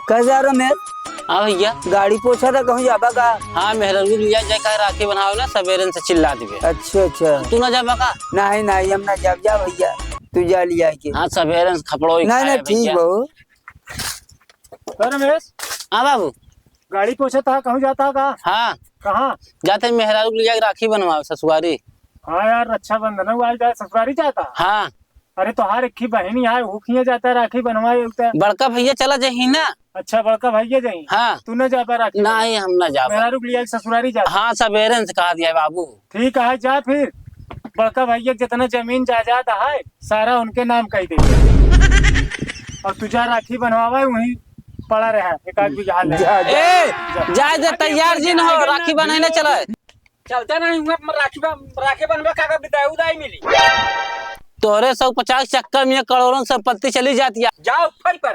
कह जा रहा मैं हाँ भैया। गाड़ी पूछा था कहूँ जाबा का। हाँ मेहरा लिया जाए का राखी बनाओ ना सवेरे से चिल्ला दिवे। अच्छा अच्छा तू ना जाबा का? नहीं नहीं हम ना जब जा भैया तू जा लिया के। हाँ सवेरे से खपड़ो ही नहीं नहीं ठीक बहु। रमेश हाँ बाबू गाड़ी पूछा था कहूँ जाता का? हाँ कहाँ? जाते मेहरा लिया राखी बनवाओ ससुरारी। हाँ यार रक्षाबंधन हुआ जाए ससुरारी जाता। हाँ अरे तो हर एक बहन यहाँ वो किए जाता राखी बनवाए। बड़का भैया चला जाही ना। अच्छा बड़का भैया जाई। हाँ तू न जा पा राखी? नहीं हम ना जा। मेरा रुक लिया ससुरारी जा। हाँ सवेरे से कहा दिया बाबू। ठीक है जा फिर। बड़का भैया जितना जमीन जायदाद है सारा उनके नाम कह दे और तुझा राखी बनवावा वहीं पड़ा रहा एक आध बीघा ले। जाए दे तैयार जी न हो राखी बनाने चला। चलता नहीं राखी बनवा का बिदाई उदाई मिली। तोरे 150 चक्कर में करोड़ों संपत्ति चली जाती है। जाओ फल पर